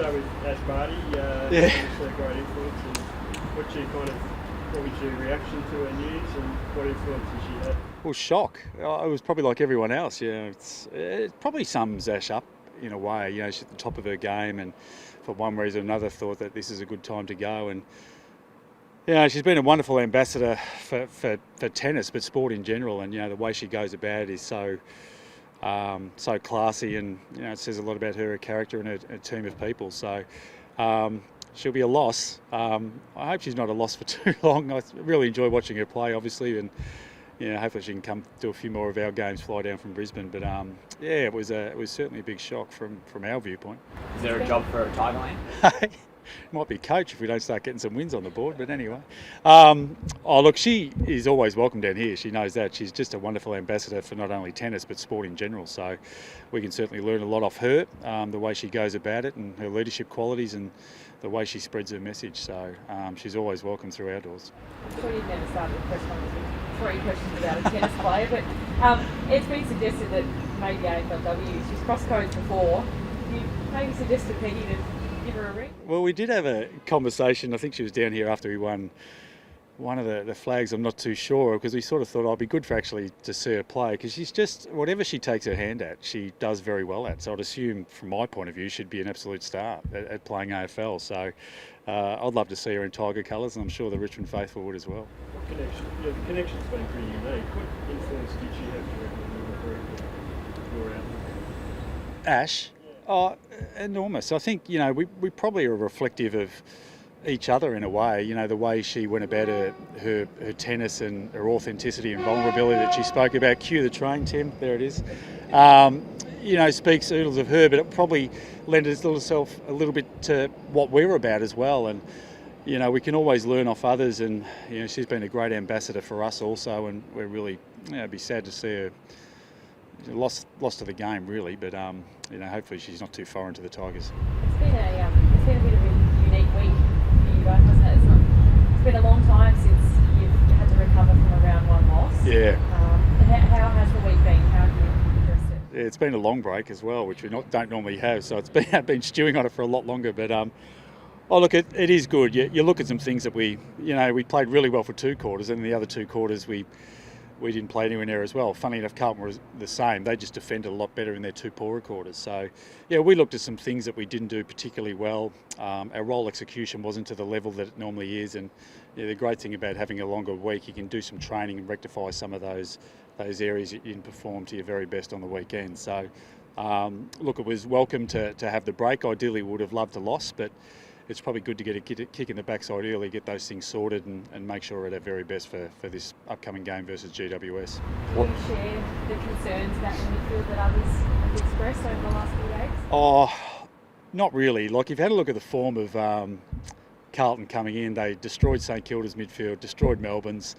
start with Ash Barty. Yeah. Obviously a great influence. And what was your reaction to her news and what influence did she have? Well, shock. I was probably like everyone else. It probably sums Ash up in a way. She's at the top of her game, and for one reason or another, thought that this is a good time to go. And she's been a wonderful ambassador for tennis, but sport in general. And the way she goes about it is so classy, and it says a lot about her character and her team of people. So she'll be a loss. I hope she's not a loss for too long. I really enjoy watching her play, obviously, and hopefully she can come do a few more of our games, fly down from Brisbane. But it was certainly a big shock from our viewpoint. Is there a job for Tigerland? Might be coach if we don't start getting some wins on the board, but anyway. Look, she is always welcome down here. She knows that. She's just a wonderful ambassador for not only tennis but sport in general. So we can certainly learn a lot off her, the way she goes about it and her leadership qualities and the way she spreads her message. So she's always welcome through our doors. I'm sure you've never started a press conference with 3 questions about a tennis player, but it's been suggested that maybe AFLW, she's crossed codes before. You maybe suggest to Peggy to give her a ring? Well, we did have a conversation. I think she was down here after we won one of the flags. I'm not too sure, because we sort of thought, it'd be good for actually to see her play, because she's just, whatever she takes her hand at, she does very well at. So I'd assume, from my point of view, she'd be an absolute star at playing AFL. So I'd love to see her in Tiger colours, and I'm sure the Richmond faithful would as well. What connection? The connection's been pretty unique. What influence did she have when you were out? Ash? Oh, enormous. I think, we probably are reflective of each other in a way. The way she went about her tennis and her authenticity and vulnerability that she spoke about. Cue the train, Tim. There it is. Speaks oodles of her, but it probably lent itself a little bit to what we're about as well. And, we can always learn off others, and, she's been a great ambassador for us also, and we're really, it'd be sad to see her lost to the game, really, but hopefully she's not too foreign to the Tigers. It's been a bit of a unique week for you both, hasn't it? It's been a long time since you've had to recover from a round 1 loss. Yeah. How has the week been? How have you addressed it? Yeah, it's been a long break as well, which we don't normally have, so it's been stewing on it for a lot longer. But look, it is good. You look at some things that we played really well for 2 quarters, and in the other 2 quarters we didn't play anywhere near as well. Funnily enough, Carlton was the same. They just defended a lot better in their 2 poorer quarters. So, we looked at some things that we didn't do particularly well. Our role execution wasn't to the level that it normally is. And the great thing about having a longer week, you can do some training and rectify some of those areas that you didn't perform to your very best on the weekend. So, look, it was welcome to have the break. Ideally, we would have loved to lose, but it's probably good to get a kick in the backside early, get those things sorted and make sure we're at our very best for this upcoming game versus GWS. Do you share the concerns about the midfield that others have expressed over the last few days? Oh, not really. Like, if you had a look at the form of Carlton coming in, they destroyed St Kilda's midfield, destroyed Melbourne's,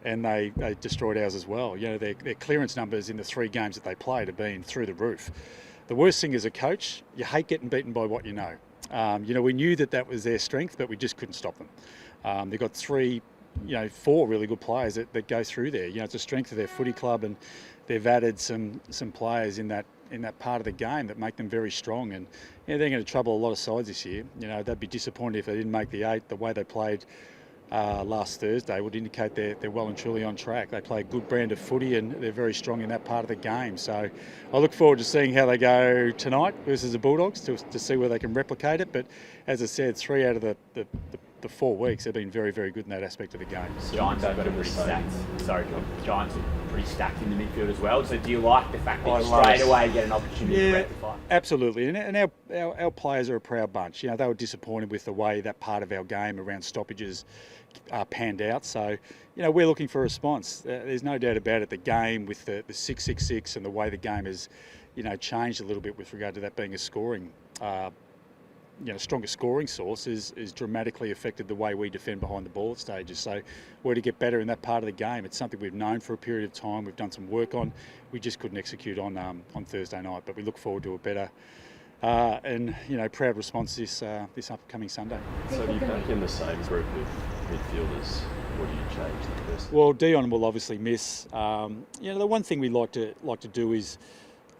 and they destroyed ours as well. Their clearance numbers in the 3 games that they played have been through the roof. The worst thing as a coach, you hate getting beaten by what you know. We knew that was their strength, but we just couldn't stop them. They've got 4 really good players that go through there. It's a strength of their footy club, and they've added some players in that part of the game that make them very strong. And they're going to trouble a lot of sides this year. They'd be disappointed if they didn't make the 8. The way they played last Thursday would indicate they're well and truly on track. They play a good brand of footy, and they're very strong in that part of the game. So I look forward to seeing how they go tonight versus the Bulldogs to see where they can replicate it. But as I said, 3 out of the 4 weeks have been very, very good in that aspect of the game. Giants are pretty stacked. Sorry, John. Giants are pretty stacked in the midfield as well. So do you like the fact that you straight away get an opportunity to rectify? Absolutely. And our players are a proud bunch. They were disappointed with the way that part of our game around stoppages panned out. So, we're looking for a response. There's no doubt about it. The game with the 6-6-6 and the way the game has, changed a little bit with regard to that being a scoring, stronger scoring source is dramatically affected the way we defend behind the ball at stages. So we're to get better in that part of the game. It's something we've known for a period of time. We've done some work on. We just couldn't execute on Thursday night, but we look forward to a better and proud response this upcoming Sunday. So do you back in the same group of midfielders? What do you change the first? Well, Dion will obviously miss. The one thing we like to do is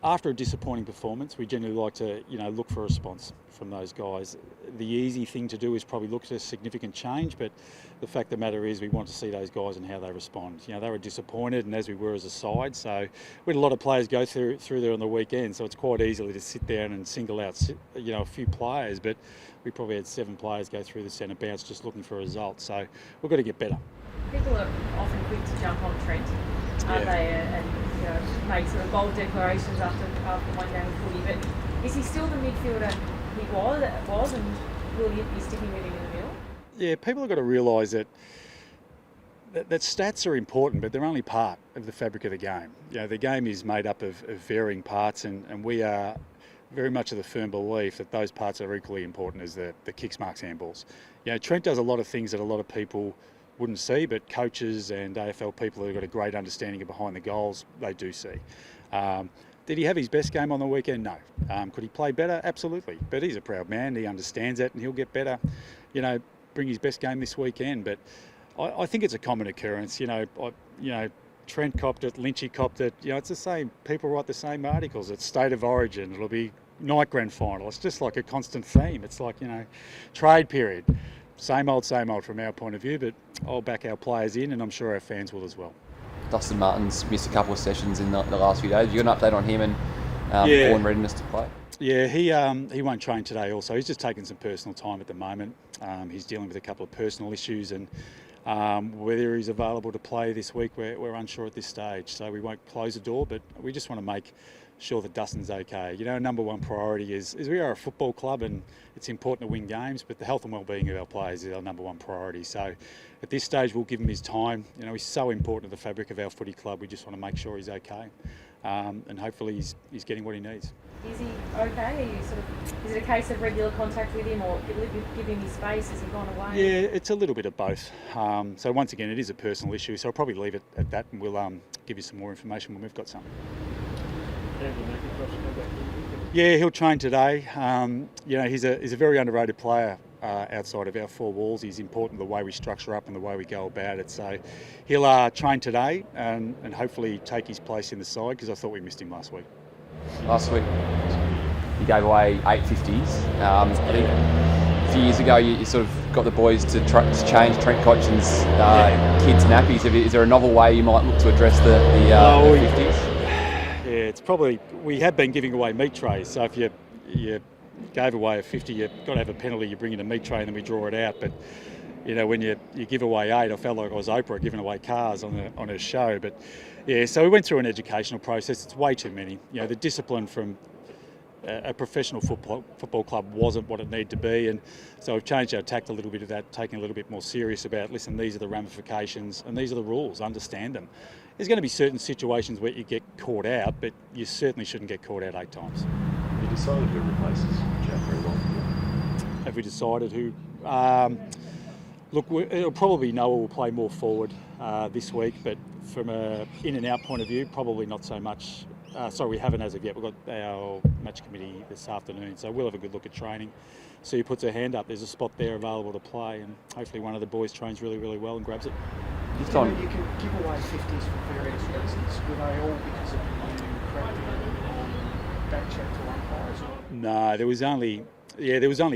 After a disappointing performance, we generally like to, look for a response from those guys. The easy thing to do is probably look at a significant change, but the fact of the matter is we want to see those guys and how they respond. They were disappointed, and as we were as a side, so we had a lot of players go through there on the weekend, so it's quite easy to sit down and single out, a few players, but we probably had 7 players go through the centre bounce just looking for a result, so we've got to get better. People are often quick to jump on Trent, aren't they? And make sort of bold declarations after one game of footy. But is he still the midfielder he was, and will he be sticking with him in the middle? Yeah, people have got to realise that stats are important, but they're only part of the fabric of the game. The game is made up of varying parts, and we are very much of the firm belief that those parts are equally important as the kicks, marks, handballs. Trent does a lot of things that a lot of people wouldn't see, but coaches and AFL people who've got a great understanding of behind the goals, they do see. Did he have his best game on the weekend? No. Could he play better? Absolutely. But he's a proud man. He understands it, and he'll get better. Bring his best game this weekend. But I think it's a common occurrence. Trent copped it, Lynchy copped it. It's the same. People write the same articles. It's State of Origin. It'll be night grand final. It's just like a constant theme. It's like, trade period. Same old from our point of view, but I'll back our players in, and I'm sure our fans will as well. Dustin Martin's missed a couple of sessions in the last few days. You got an update on him and ball readiness to play? Yeah, he won't train today also. He's just taking some personal time at the moment. He's dealing with a couple of personal issues, and whether he's available to play this week, we're unsure at this stage. So we won't close the door, but we just want to make sure that Dustin's okay. Number one priority is we are a football club, and it's important to win games, but the health and well-being of our players is our number one priority. So at this stage, we'll give him his time. He's so important to the fabric of our footy club. We just want to make sure he's okay, and hopefully he's getting what he needs. Is he okay? Is it a case of regular contact with him, or give him his space? Has he gone away? Yeah, it's a little bit of both. So once again, it is a personal issue, so I'll probably leave it at that, and we'll give you some more information when we've got some. Yeah, he'll train today. He's a very underrated player outside of our 4 walls. He's important the way we structure up and the way we go about it. So he'll train today and hopefully take his place in the side, because I thought we missed him last week. Last week, you gave away 8 50s. I think a few years ago, you sort of got the boys to change Trent Cotchin's kids' nappies. Is there a novel way you might look to address the 50s? Yeah, it's probably, we have been giving away meat trays, so if you gave away a 50, you've got to have a penalty, you bring in a meat tray and then we draw it out. But when you give away 8, I felt like I was Oprah giving away cars on her show. But yeah, so we went through an educational process. It's way too many. The discipline from a professional football club wasn't what it needed to be, and so we've changed our tact a little bit of that, taking a little bit more serious about, listen, these are the ramifications and these are the rules, understand them. There's going to be certain situations where you get caught out, but you certainly shouldn't get caught out 8 times. Have you decided who replaces Jack very well? Have we decided who? Look, it'll probably Noah will play more forward this week, but from a in and out point of view, probably not so much. We haven't as of yet. We've got our match committee this afternoon, so we'll have a good look at training. So he puts her hand up, there's a spot there available to play, and hopefully one of the boys trains really, really well and grabs it. You can give away 50s for various reasons. Were they all because of you correcting on back check to umpires? No, there was only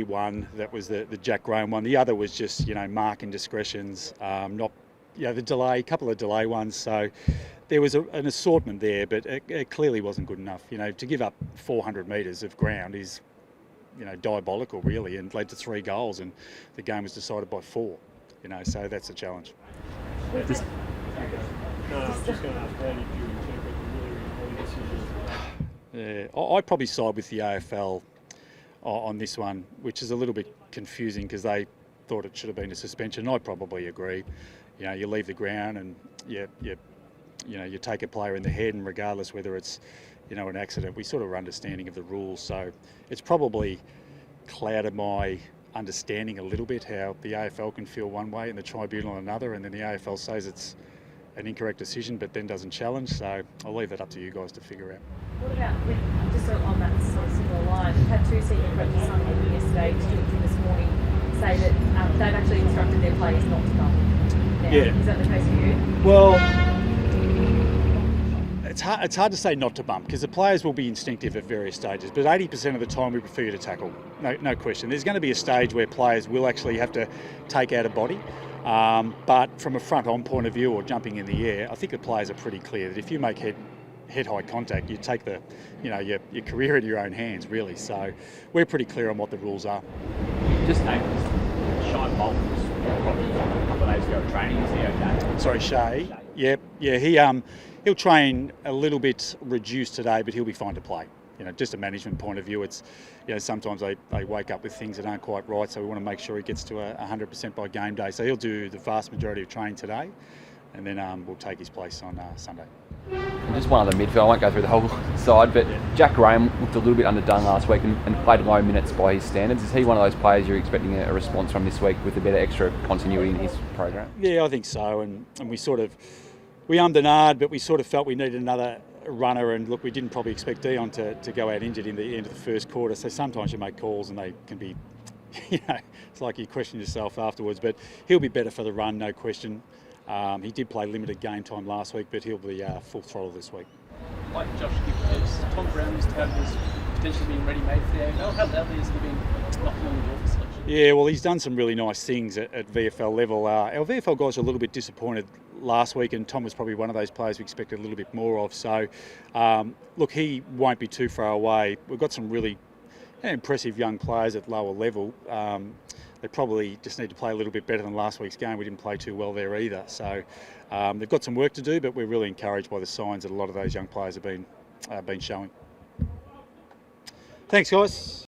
one. That was the Jack Graham one. The other was just mark indiscretions, the delay, a couple of delay ones. So there was an assortment there, but it clearly wasn't good enough. To give up 400 metres of ground is diabolical, really, and led to 3 goals, and the game was decided by 4. So that's a challenge. No, I was just going to ask how did you interpret the ruling decision? Yeah, I'd probably side with the AFL on this one, which is a little bit confusing because they thought it should have been a suspension. I probably agree. You leave the ground and you take a player in the head, and regardless whether it's an accident, we sort of are understanding of the rules. So it's probably clouded my understanding a little bit how the AFL can feel one way and the tribunal another, and then the AFL says it's an incorrect decision but then doesn't challenge. So I'll leave that up to you guys to figure out. What about, just on that sort of similar line, we've had 2 senior coaches yesterday, Stuart this morning, say that they've actually instructed their players not to come now. Yeah. Is that the case for you? Well, It's hard to say not to bump because the players will be instinctive at various stages, but 80% of the time we prefer you to tackle, no question. There's going to be a stage where players will actually have to take out a body, but from a front-on point of view or jumping in the air, I think the players are pretty clear that if you make head-high contact, you take your career in your own hands, really. So we're pretty clear on what the rules are. Just named Shine Bolt probably a couple of days ago at training. Is he okay? Sorry, Shay. Yeah, he'll train a little bit reduced today, but he'll be fine to play. Just a management point of view, it's sometimes they wake up with things that aren't quite right, so we want to make sure he gets to 100% by game day. So he'll do the vast majority of training today, and then we'll take his place on Sunday. Just one other midfield, I won't go through the whole side, but Jack Graham looked a little bit underdone last week and played low minutes by his standards. Is he one of those players you're expecting a response from this week with a bit of extra continuity in his program? Yeah, I think so, and we ummed and ahed, but we sort of felt we needed another runner, and look, we didn't probably expect Dion to go out injured in the end of the first quarter, so sometimes you make calls and they can be, it's like you question yourself afterwards, but he'll be better for the run, no question. He did play limited game time last week, but he'll be full throttle this week. Like Josh Gibbs, Tom Brown used to have his potentially being ready-made for the AFL. How loudly has he been knocking on the door for selection? Yeah, well, he's done some really nice things at VFL level. Our VFL guys are a little bit disappointed last week, and Tom was probably one of those players we expected a little bit more of. So, look, he won't be too far away. We've got some really impressive young players at lower level. They probably just need to play a little bit better than last week's game. We didn't play too well there either. So they've got some work to do, but we're really encouraged by the signs that a lot of those young players have been showing. Thanks, guys.